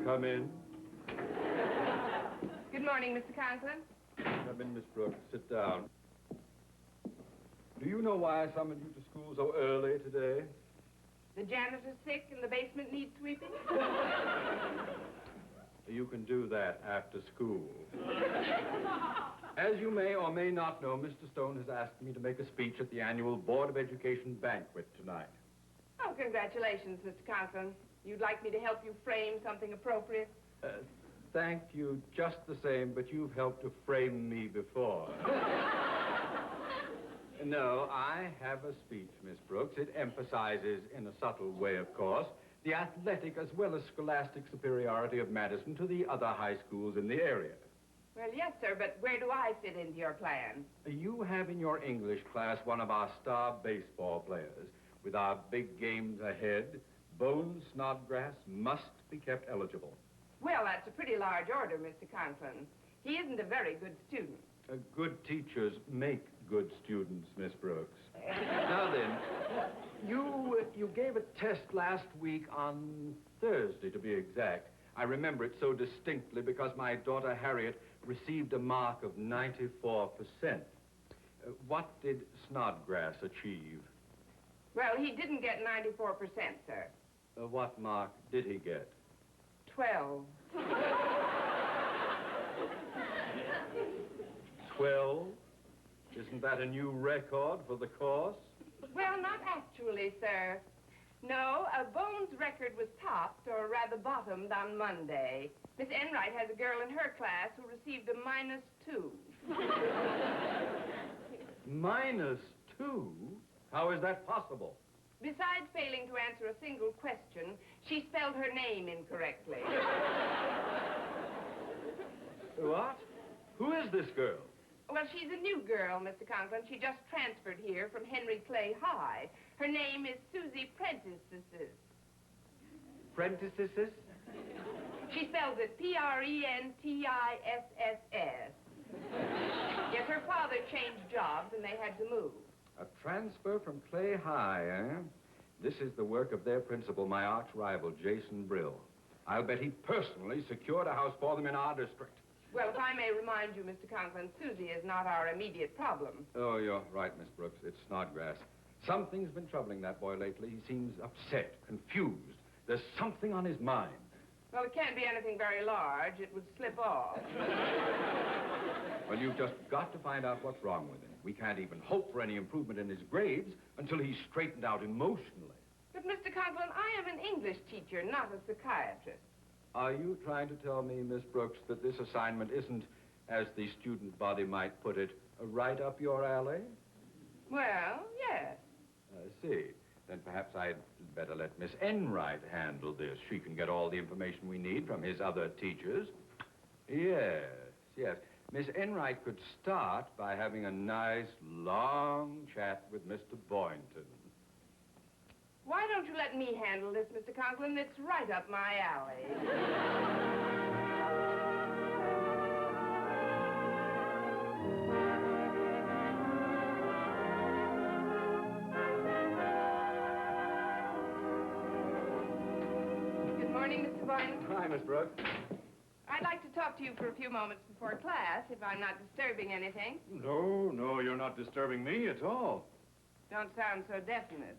come in? Good morning, Mr. Conklin. Come in, Miss Brooks. Sit down. Do you know why I summoned you to school so early today? The janitor's sick and the basement needs sweeping? You can do that after school. As you may or may not know, Mr. Stone has asked me to make a speech at the annual Board of Education banquet tonight. Oh, congratulations, Mr. Conklin. You'd like me to help you frame something appropriate? Thank you just the same, but you've helped to frame me before. No, I have a speech, Miss Brooks. It emphasizes, in a subtle way, of course, the athletic as well as scholastic superiority of Madison to the other high schools in the area. Well, yes, sir, but where do I fit into your plan? You have in your English class one of our star baseball players. With our big games ahead, Bones Snodgrass must be kept eligible. Well, that's a pretty large order, Mr. Conklin. He isn't a very good student. Good teachers make good students, Miss Brooks. Now then, you gave a test last week on Thursday, to be exact. I remember it so distinctly because my daughter Harriet received a mark of 94%. What did Snodgrass achieve? Well, he didn't get 94%, sir. What mark did he get? 12. 12? Isn't that a new record for the course? Well, not actually, sir. No, Bones' record was topped, or rather bottomed, on Monday. Miss Enright has a girl in her class who received a -2. -2? How is that possible? Besides failing to answer a single question, she spelled her name incorrectly. What? Who is this girl? Well, she's a new girl, Mr. Conklin. She just transferred here from Henry Clay High. Her name is Suzy Prentiss. Prentiss? She spells it Prentiss. Yes, her father changed jobs and they had to move. A transfer from Clay High, eh? This is the work of their principal, my arch-rival, Jason Brill. I'll bet he personally secured a house for them in our district. Well, if I may remind you, Mr. Conklin, Suzy is not our immediate problem. Oh, you're right, Miss Brooks. It's Snodgrass. Something's been troubling that boy lately. He seems upset, confused. There's something on his mind. Well, it can't be anything very large. It would slip off. Well, you've just got to find out what's wrong with him. We can't even hope for any improvement in his grades until he's straightened out emotionally. But, Mr. Conklin, I am an English teacher, not a psychiatrist. Are you trying to tell me, Miss Brooks, that this assignment isn't, as the student body might put it, right up your alley? Well, yes. I see. Then perhaps I'd better let Miss Enright handle this. She can get all the information we need from his other teachers. Yes. Miss Enright could start by having a nice, long chat with Mr. Boynton. Why don't you let me handle this, Mr. Conklin? It's right up my alley. Good morning, Mr. Boynton. Hi, Miss Brooks. I'd like to talk to you for a few moments before class, if I'm not disturbing anything. No, you're not disturbing me at all. Don't sound so definite.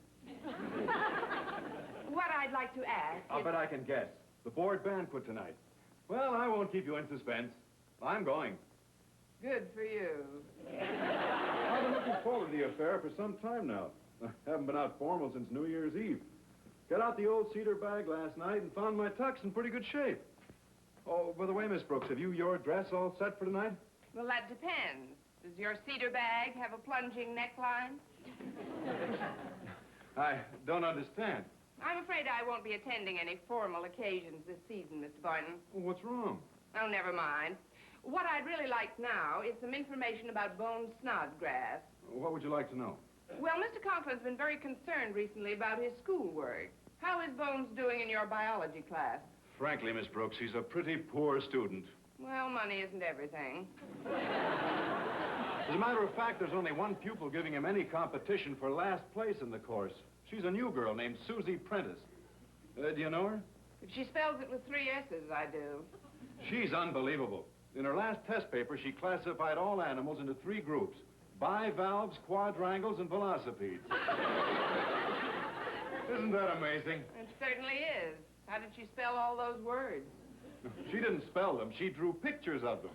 What I'd like to ask I'll bet I can guess. The board banquet tonight. Well, I won't keep you in suspense. I'm going. Good for you. I've been looking forward to the affair for some time now. I haven't been out formal since New Year's Eve. Got out the old cedar bag last night and found my tux in pretty good shape. Oh, by the way, Miss Brooks, have you your dress all set for tonight? Well, that depends. Does your cedar bag have a plunging neckline? I don't understand. I'm afraid I won't be attending any formal occasions this season, Mr. Boynton. Well, what's wrong? Oh, never mind. What I'd really like now is some information about Bones Snodgrass. What would you like to know? Well, Mr. Conklin's been very concerned recently about his schoolwork. How is Bones doing in your biology class? Frankly, Miss Brooks, he's a pretty poor student. Well, money isn't everything. As a matter of fact, there's only one pupil giving him any competition for last place in the course. She's a new girl named Suzy Prentiss. Do you know her? If she spells it with 3 S's, I do. She's unbelievable. In her last test paper, she classified all animals into 3 groups: bivalves, quadrangles, and velocipedes. Isn't that amazing? It certainly is. How did she spell all those words? She didn't spell them. She drew pictures of them.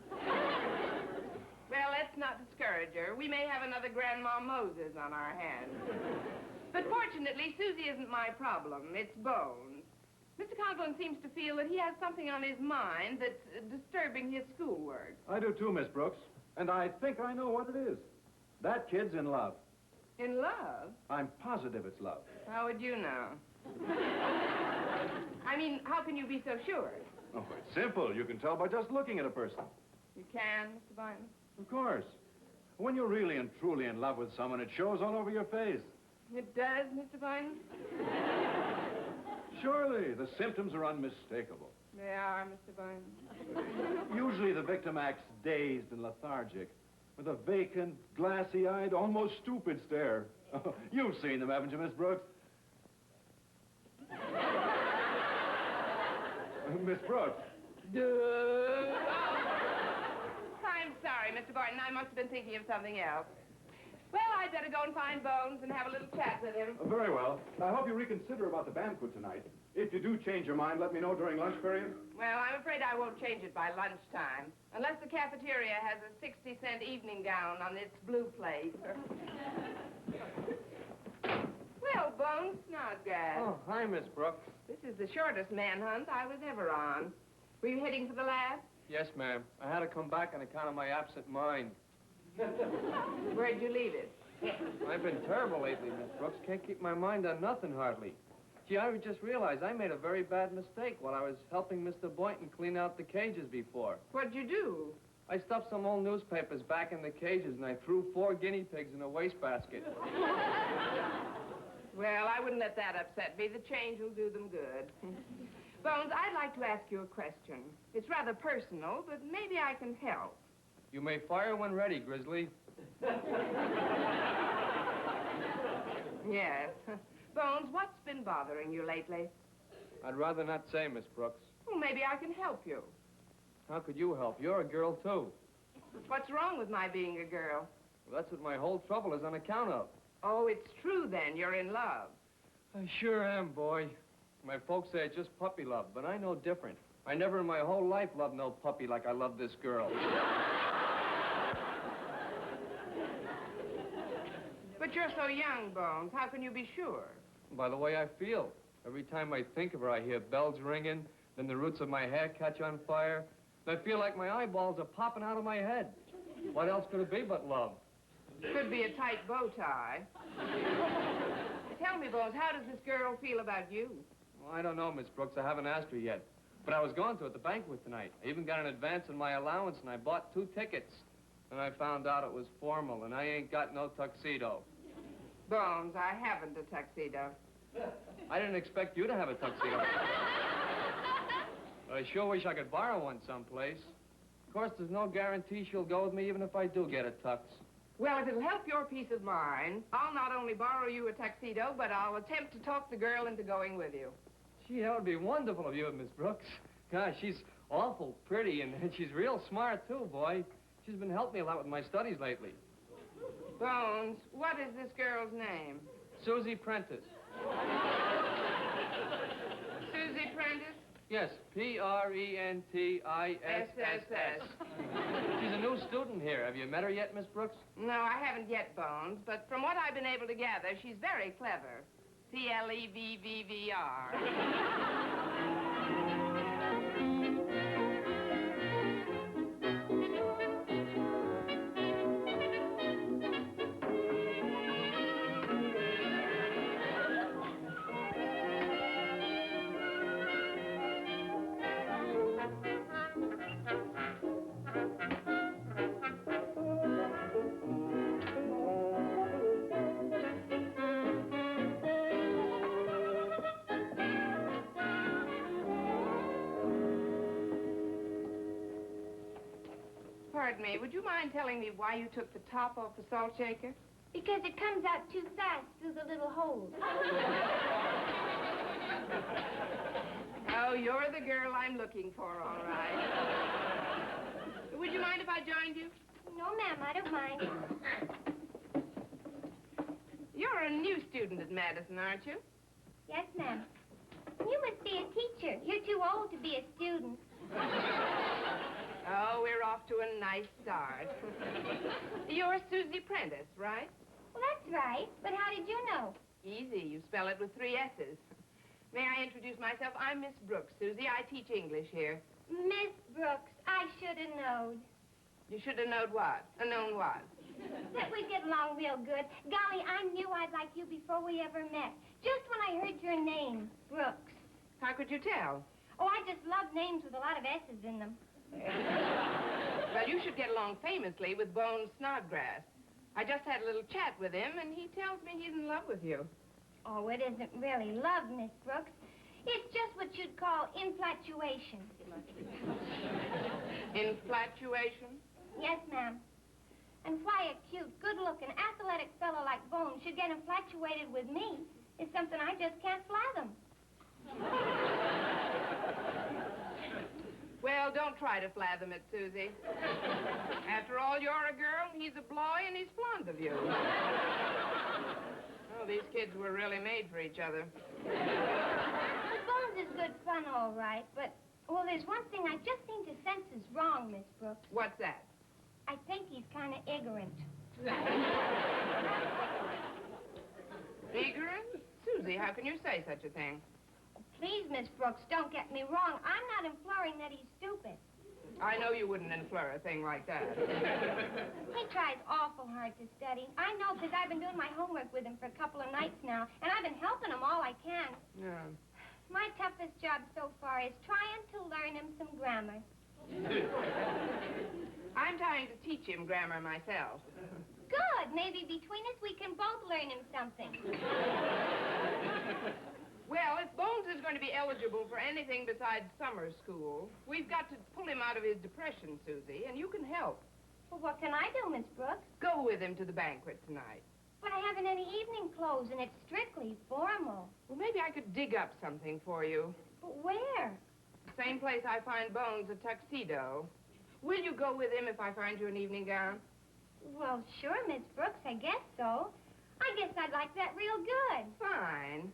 Well, let's not discourage her. We may have another Grandma Moses on our hands. But fortunately, Suzy isn't my problem. It's Bones. Mr. Conklin seems to feel that he has something on his mind that's disturbing his schoolwork. I do too, Miss Brooks. And I think I know what it is. That kid's in love. In love? I'm positive it's love. How would you know? I mean, how can you be so sure? Oh, it's simple. You can tell by just looking at a person. You can, Mr. Boynton? Of course. When you're really and truly in love with someone, it shows all over your face. It does, Mr. Boynton? Surely, the symptoms are unmistakable. They are, Mr. Boynton. Usually the victim acts dazed and lethargic, with a vacant, glassy-eyed, almost stupid stare. You've seen them, haven't you, Miss Brooks? Miss Brooks. I'm sorry, Mr. Boynton. I must have been thinking of something else. Well, I'd better go and find Bones and have a little chat with him. Very well. I hope you reconsider about the banquet tonight. If you do change your mind, let me know during lunch period. Well, I'm afraid I won't change it by lunchtime, unless the cafeteria has a 60-cent evening gown on its blue plate. Well, Bones Snodgrass. Oh, hi, Miss Brooks. This is the shortest manhunt I was ever on. Were you heading for the lab? Yes, ma'am. I had to come back on account of my absent mind. Where'd you leave it? I've been terrible lately, Miss Brooks. Can't keep my mind on nothing hardly. Gee, I just realized I made a very bad mistake while I was helping Mr. Boynton clean out the cages before. What'd you do? I stuffed some old newspapers back in the cages, and I threw 4 guinea pigs in a wastebasket. Well, I wouldn't let that upset me. The change will do them good. Bones, I'd like to ask you a question. It's rather personal, but maybe I can help. You may fire when ready, Grizzly. Yes. Bones, what's been bothering you lately? I'd rather not say, Miss Brooks. Well, maybe I can help you. How could you help? You're a girl, too. What's wrong with my being a girl? Well, that's what my whole trouble is on account of. Oh, it's true, then. You're in love. I sure am, boy. My folks say it's just puppy love, but I know different. I never in my whole life loved no puppy like I love this girl. But you're so young, Bones. How can you be sure? By the way I feel. Every time I think of her, I hear bells ringing, then the roots of my hair catch on fire. I feel like my eyeballs are popping out of my head. What else could it be but love? Could be a tight bow tie. Tell me, Bones, how does this girl feel about you? Well, I don't know, Miss Brooks. I haven't asked her yet. But I was going to at the banquet tonight. I even got an advance in my allowance, and I bought 2 tickets. And I found out it was formal, and I ain't got no tuxedo. Bones, I haven't a tuxedo. I didn't expect you to have a tuxedo. I sure wish I could borrow one someplace. Of course, there's no guarantee she'll go with me even if I do get a tux. Well, if it'll help your peace of mind, I'll not only borrow you a tuxedo, but I'll attempt to talk the girl into going with you. Gee, that would be wonderful of you, Miss Brooks. Gosh, she's awful pretty, and she's real smart, too, boy. She's been helping me a lot with my studies lately. Bones, what is this girl's name? Suzy Prentiss. Suzy Prentiss? Yes, P-R-E-N-T-I-S-S-S. She's a new student here. Have you met her yet, Miss Brooks? No, I haven't yet, Bones, but from what I've been able to gather, she's very clever. C-L-E-V-V-V-R. Pardon me, would you mind telling me why you took the top off the salt shaker? Because it comes out too fast through the little holes. Oh, you're the girl I'm looking for, all right. Would you mind if I joined you? No, ma'am, I don't mind. You're a new student at Madison, aren't you? Yes, ma'am. You must be a teacher. You're too old to be a student. Oh, we're off to a nice start. You're Suzy Prentiss, right? Well, that's right. But how did you know? Easy. You spell it with 3 S's. May I introduce myself? I'm Miss Brooks, Suzy. I teach English here. Miss Brooks, I should have known. You should have known what? Known what? That we'd get along real good. Golly, I knew I'd like you before we ever met. Just when I heard your name, Brooks. How could you tell? Oh, I just love names with a lot of S's in them. Well, you should get along famously with Bones Snodgrass. I just had a little chat with him, and he tells me he's in love with you. Oh, it isn't really love, Miss Brooks. It's just what you'd call infatuation. Infatuation? Yes, ma'am. And why a cute, good-looking, athletic fellow like Bones should get infatuated with me is something I just can't fathom. Well, don't try to fathom it, Suzy. After all, you're a girl, and he's a boy, and he's fond of you. Oh, these kids were really made for each other. Well, Bones is good fun, all right, but, well, there's one thing I just seem to sense is wrong, Miss Brooks. What's that? I think he's kind of ignorant. Ignorant? Suzy, how can you say such a thing? Please, Miss Brooks, don't get me wrong. I'm not imploring that he's stupid. I know you wouldn't infer a thing like that. He tries awful hard to study. I know because I've been doing my homework with him for a couple of nights now, and I've been helping him all I can. Yeah. My toughest job so far is trying to learn him some grammar. I'm trying to teach him grammar myself. Good. Maybe between us we can both learn him something. Well, if Bones is going to be eligible for anything besides summer school, we've got to pull him out of his depression, Suzy, and you can help. Well, what can I do, Miss Brooks? Go with him to the banquet tonight. But I haven't any evening clothes, and it's strictly formal. Well, maybe I could dig up something for you. But where? Same place I find Bones a tuxedo. Will you go with him if I find you an evening gown? Well, sure, Miss Brooks, I guess so. I guess I'd like that real good. Fine.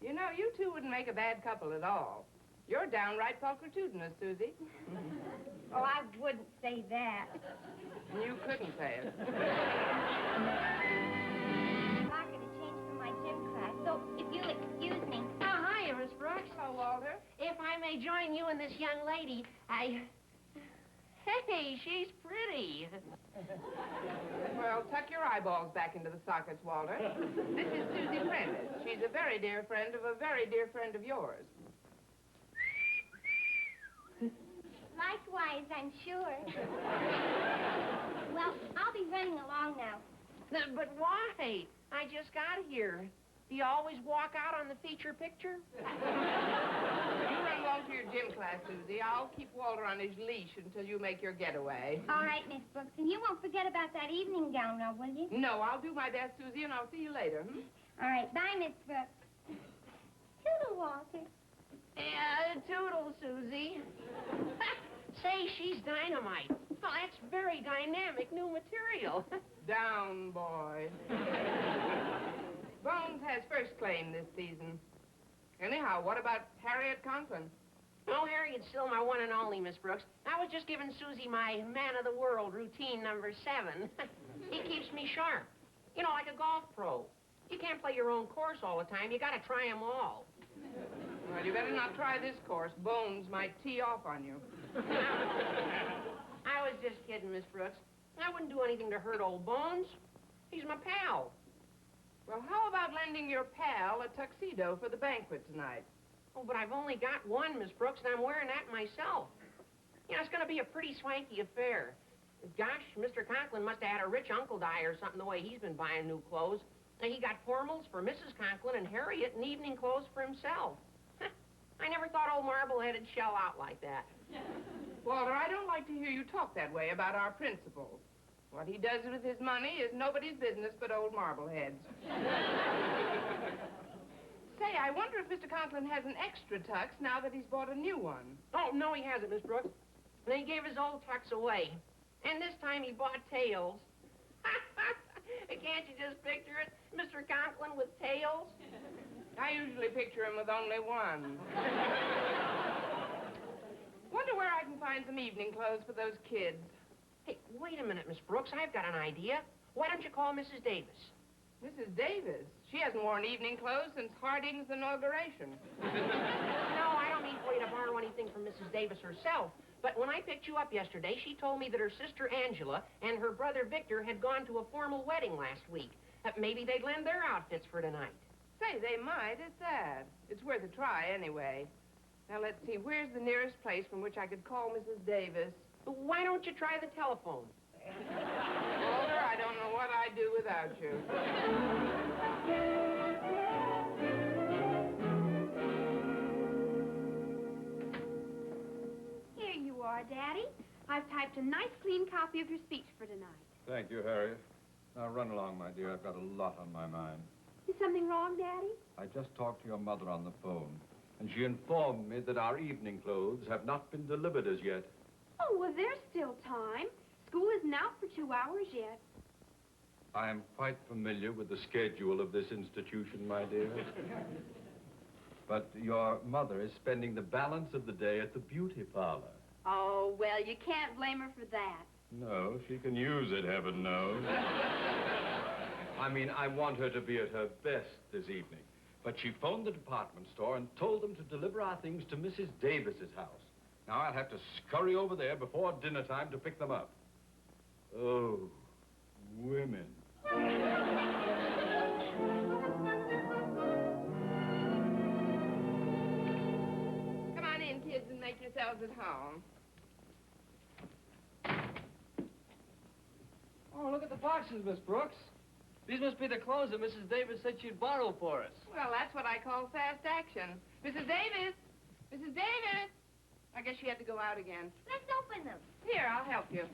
You know, you two wouldn't make a bad couple at all. You're downright pulchritudinous, Suzy. Oh, I wouldn't say that. You couldn't say it. I'm going to change for my gym class, so if you'll excuse me. Oh, hiya, Miss Brooks. Hello, Walter. If I may join you and this young lady, Hey, she's pretty. Well, tuck your eyeballs back into the sockets, Walter. This is Suzy Prentiss. She's a very dear friend of a very dear friend of yours. Likewise, I'm sure. Well, I'll be running along now. But why? I just got here. Do you always walk out on the feature picture? You run along to your gym class, Suzy. I'll keep Walter on his leash until you make your getaway. All right, Miss Brooks, and you won't forget about that evening gown now, will you? No, I'll do my best, Suzy, and I'll see you later. All right, bye, Miss Brooks. Toodle, Walter. Yeah, toodle, Suzy. Say, she's dynamite. Oh, that's very dynamic new material. Down, boy. Bones has first claim this season. Anyhow, what about Harriet Conklin? Oh, Harriet's still my one and only, Miss Brooks. I was just giving Suzy my man of the world routine number 7. He keeps me sharp. You know, like a golf pro. You can't play your own course all the time. You gotta try them all. Well, you better not try this course. Bones might tee off on you. I was just kidding, Miss Brooks. I wouldn't do anything to hurt old Bones. He's my pal. Well, how about lending your pal a tuxedo for the banquet tonight? Oh, but I've only got one, Miss Brooks, and I'm wearing that myself. You know, it's going to be a pretty swanky affair. Gosh, Mr. Conklin must have had a rich uncle die or something the way he's been buying new clothes. And he got formals for Mrs. Conklin and Harriet and evening clothes for himself. I never thought old Marblehead'd shell out like that. Walter, I don't like to hear you talk that way about our principal. What he does with his money is nobody's business but old Marblehead's. Say, I wonder if Mr. Conklin has an extra tux now that he's bought a new one. Oh, no, he hasn't, Miss Brooks. And he gave his old tux away. And this time he bought tails. Can't you just picture it? Mr. Conklin with tails? I usually picture him with only one. Wonder where I can find some evening clothes for those kids. Hey, wait a minute, Miss Brooks. I've got an idea. Why don't you call Mrs. Davis? Mrs. Davis? She hasn't worn evening clothes since Harding's inauguration. No, I don't mean for you to borrow anything from Mrs. Davis herself. But when I picked you up yesterday, she told me that her sister Angela and her brother Victor had gone to a formal wedding last week. Maybe they'd lend their outfits for tonight. Say, they might at that. It's worth a try anyway. Now, let's see. Where's the nearest place from which I could call Mrs. Davis? Why don't you try the telephone? Walter, I don't know what I'd do without you. Here you are, Daddy. I've typed a nice, clean copy of your speech for tonight. Thank you, Harriet. Now, run along, my dear. I've got a lot on my mind. Is something wrong, Daddy? I just talked to your mother on the phone, and she informed me that our evening clothes have not been delivered as yet. Oh, well, there's still time. School isn't out for 2 hours yet. I am quite familiar with the schedule of this institution, my dear. But your mother is spending the balance of the day at the beauty parlor. Oh, well, you can't blame her for that. No, she can use it, heaven knows. I mean, I want her to be at her best this evening. But she phoned the department store and told them to deliver our things to Mrs. Davis's house. Now, I'll have to scurry over there before dinner time to pick them up. Oh, women. Come on in, kids, and make yourselves at home. Oh, look at the boxes, Miss Brooks. These must be the clothes that Mrs. Davis said she'd borrow for us. Well, that's what I call fast action. Mrs. Davis! Mrs. Davis! I guess she had to go out again. Let's open them. Here, I'll help you.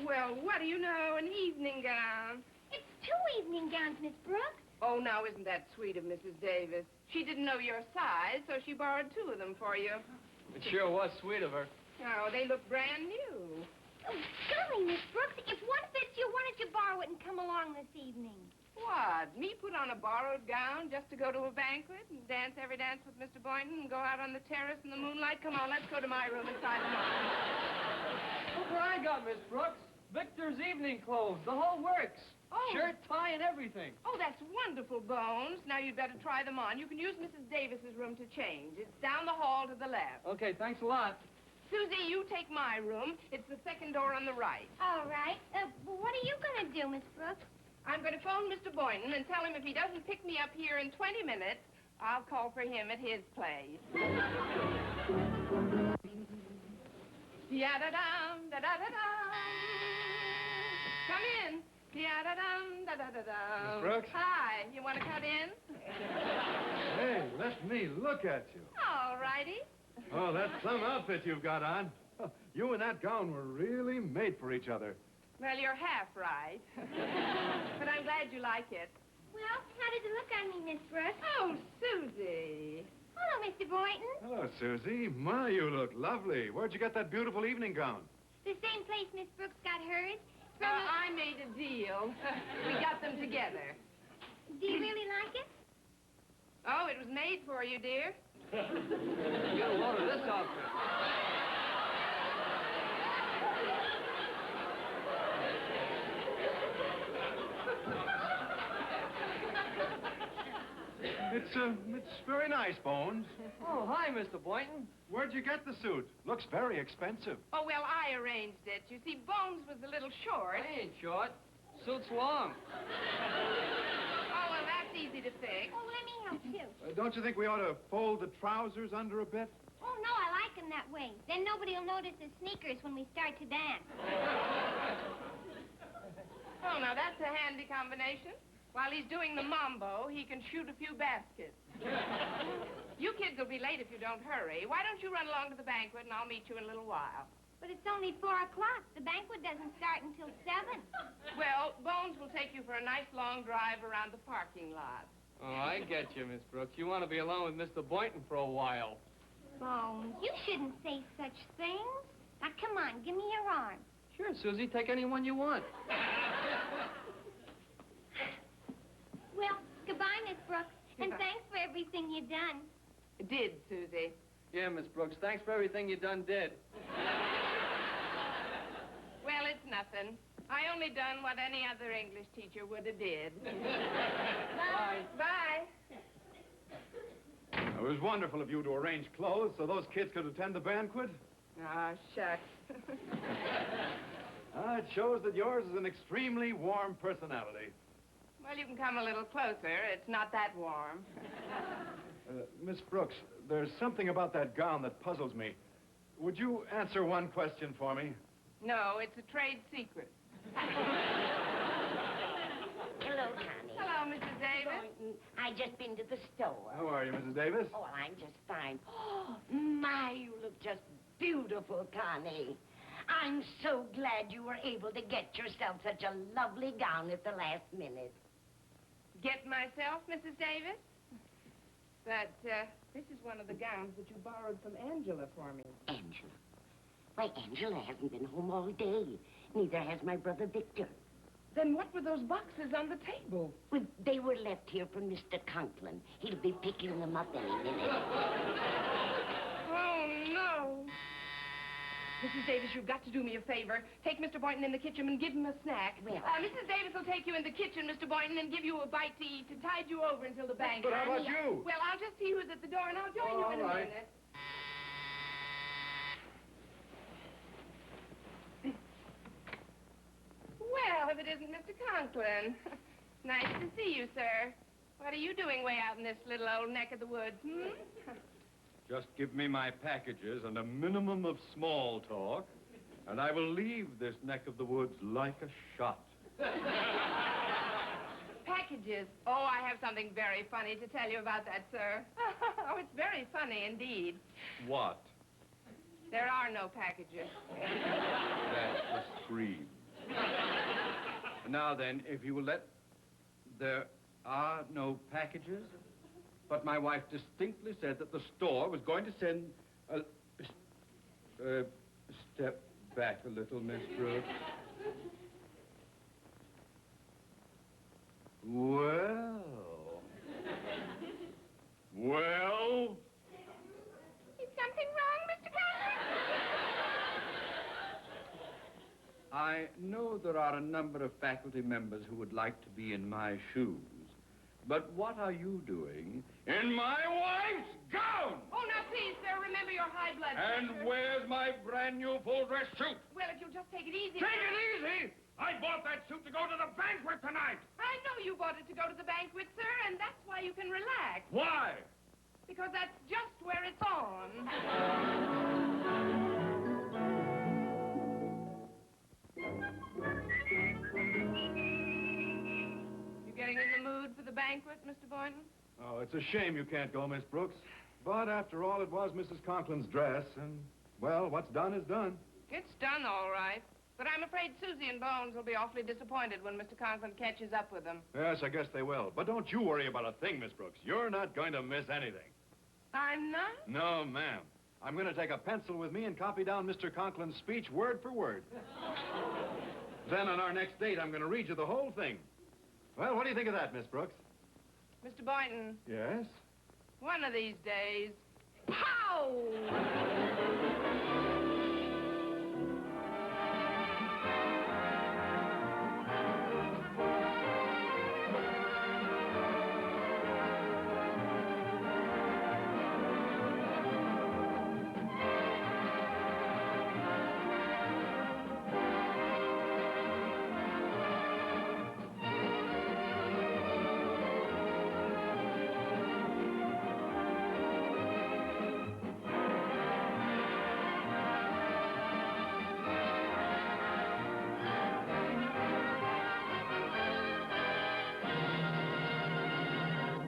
Well, what do you know? An evening gown. It's 2 evening gowns, Miss Brooks. Oh, now, isn't that sweet of Mrs. Davis? She didn't know your size, so she borrowed 2 of them for you. It sure was sweet of her. Oh, they look brand new. Oh, golly, Miss Brooks, if one fits you, why don't you borrow it and come along this evening? What? Me put on a borrowed gown just to go to a banquet and dance every dance with Mr. Boynton and go out on the terrace in the moonlight? Come on, let's go to my room inside the mine. Look what I got, Miss Brooks. Victor's evening clothes, the whole works. Oh. Shirt, tie, and everything. Oh, that's wonderful, Bones. Now you'd better try them on. You can use Mrs. Davis's room to change. It's down the hall to the left. Okay, thanks a lot. Suzy, you take my room. It's the second door on the right. All right. What are you going to do, Miss Brooks? I'm going to phone Mr. Boynton and tell him if he doesn't pick me up here in 20 minutes, I'll call for him at his place. Ya-da-dum, da-da-da-dum. Come in. Ya-da-dum, da-da-da-dum. Miss Brooks? Hi. You want to cut in? Hey, let me look at you. All righty. Oh, that's some outfit you've got on. You and that gown were really made for each other. Well, you're half right. But I'm glad you like it. Well, how does it look on me, Miss Brooks? Oh, Suzy. Hello, Mr. Boynton. Hello, Suzy. My, you look lovely. Where'd you get that beautiful evening gown? The same place Miss Brooks got hers. I made a deal. We got them together. Do you really like it? Oh, it was made for you, dear. Get a load of this outfit. It's very nice, Bones. Oh, hi, Mr. Boynton. Where'd you get the suit? Looks very expensive. Oh, well, I arranged it. You see, Bones was a little short. I ain't short. Suit's long. Oh, well, that's easy to fix. Oh, let me help you. Don't you think we ought to fold the trousers under a bit? Oh, no, I like them that way. Then nobody will notice the sneakers when we start to dance. Oh, now, that's a handy combination. While he's doing the mambo, he can shoot a few baskets. You kids will be late if you don't hurry. Why don't you run along to the banquet, and I'll meet you in a little while. But it's only 4 o'clock. The banquet doesn't start until 7. Well, Bones will take you for a nice long drive around the parking lot. Oh, I get you, Miss Brooks. You want to be alone with Mr. Boynton for a while. Bones, you shouldn't say such things. Now, come on, give me your arm. Sure, Susie, take any one you want. Well, goodbye, Miss Brooks, and thanks for everything you done. Did, Susie. Yeah, Miss Brooks, thanks for everything you done did. Well, it's nothing. I only done what any other English teacher would have did. Bye. Bye. It was wonderful of you to arrange clothes so those kids could attend the banquet. Ah, shucks. It shows that yours is an extremely warm personality. Well, you can come a little closer. It's not that warm. Miss Brooks, there's something about that gown that puzzles me. Would you answer one question for me? No, it's a trade secret. Hello, Connie. Hello, Mrs. Davis. Boynton, I just been to the store. How are you, Mrs. Davis? Oh, well, I'm just fine. Oh, my, you look just beautiful, Connie. I'm so glad you were able to get yourself such a lovely gown at the last minute. Get myself, Mrs. Davis? But, this is one of the gowns that you borrowed from Angela for me. Angela? Why, Angela hasn't been home all day. Neither has my brother Victor. Then what were those boxes on the table? Well, they were left here from Mr. Conklin. He'll be picking them up any minute. Oh, no. Mrs. Davis, you've got to do me a favor. Take Mr. Boynton in the kitchen and give him a snack. Well, Mrs. Davis will take you in the kitchen, Mr. Boynton, and give you a bite to eat to tide you over until the bank. But how about you? Well, I'll just see who's at the door, and I'll join you in a All right. minute. Well, if it isn't Mr. Conklin. Nice to see you, sir. What are you doing way out in this little old neck of the woods, hmm? Just give me my packages and a minimum of small talk, and I will leave this neck of the woods like a shot. Packages. Oh, I have something very funny to tell you about that, sir. Oh, it's very funny indeed. What? There are no packages. That's a scream. Now then, if you will let... There are no packages? But my wife distinctly said that the store was going to send a... step back a little, Miss Brooks. Well... Well... Is something wrong, Mr. Conklin? I know there are a number of faculty members who would like to be in my shoes. But what are you doing in my wife's gown? Oh, now, please, sir, remember your high blood And pressure. where's my brand new full dress suit? Well, if you'll just take it easy... Take it easy! I bought that suit to go to the banquet tonight! I know you bought it to go to the banquet, sir, and that's why you can relax. Why? Because that's just where it's on. You getting in the mood for the banquet, Mr. Boynton? Oh, it's a shame you can't go, Miss Brooks. But after all, it was Mrs. Conklin's dress, and, well, what's done is done. It's done all right. But I'm afraid Susie and Bones will be awfully disappointed when Mr. Conklin catches up with them. Yes, I guess they will. But don't you worry about a thing, Miss Brooks. You're not going to miss anything. I'm not? No, ma'am. I'm going to take a pencil with me and copy down Mr. Conklin's speech word for word. Then on our next date, I'm going to read you the whole thing. Well, what do you think of that, Miss Brooks? Mr. Boynton, Yes? one of these days... Pow!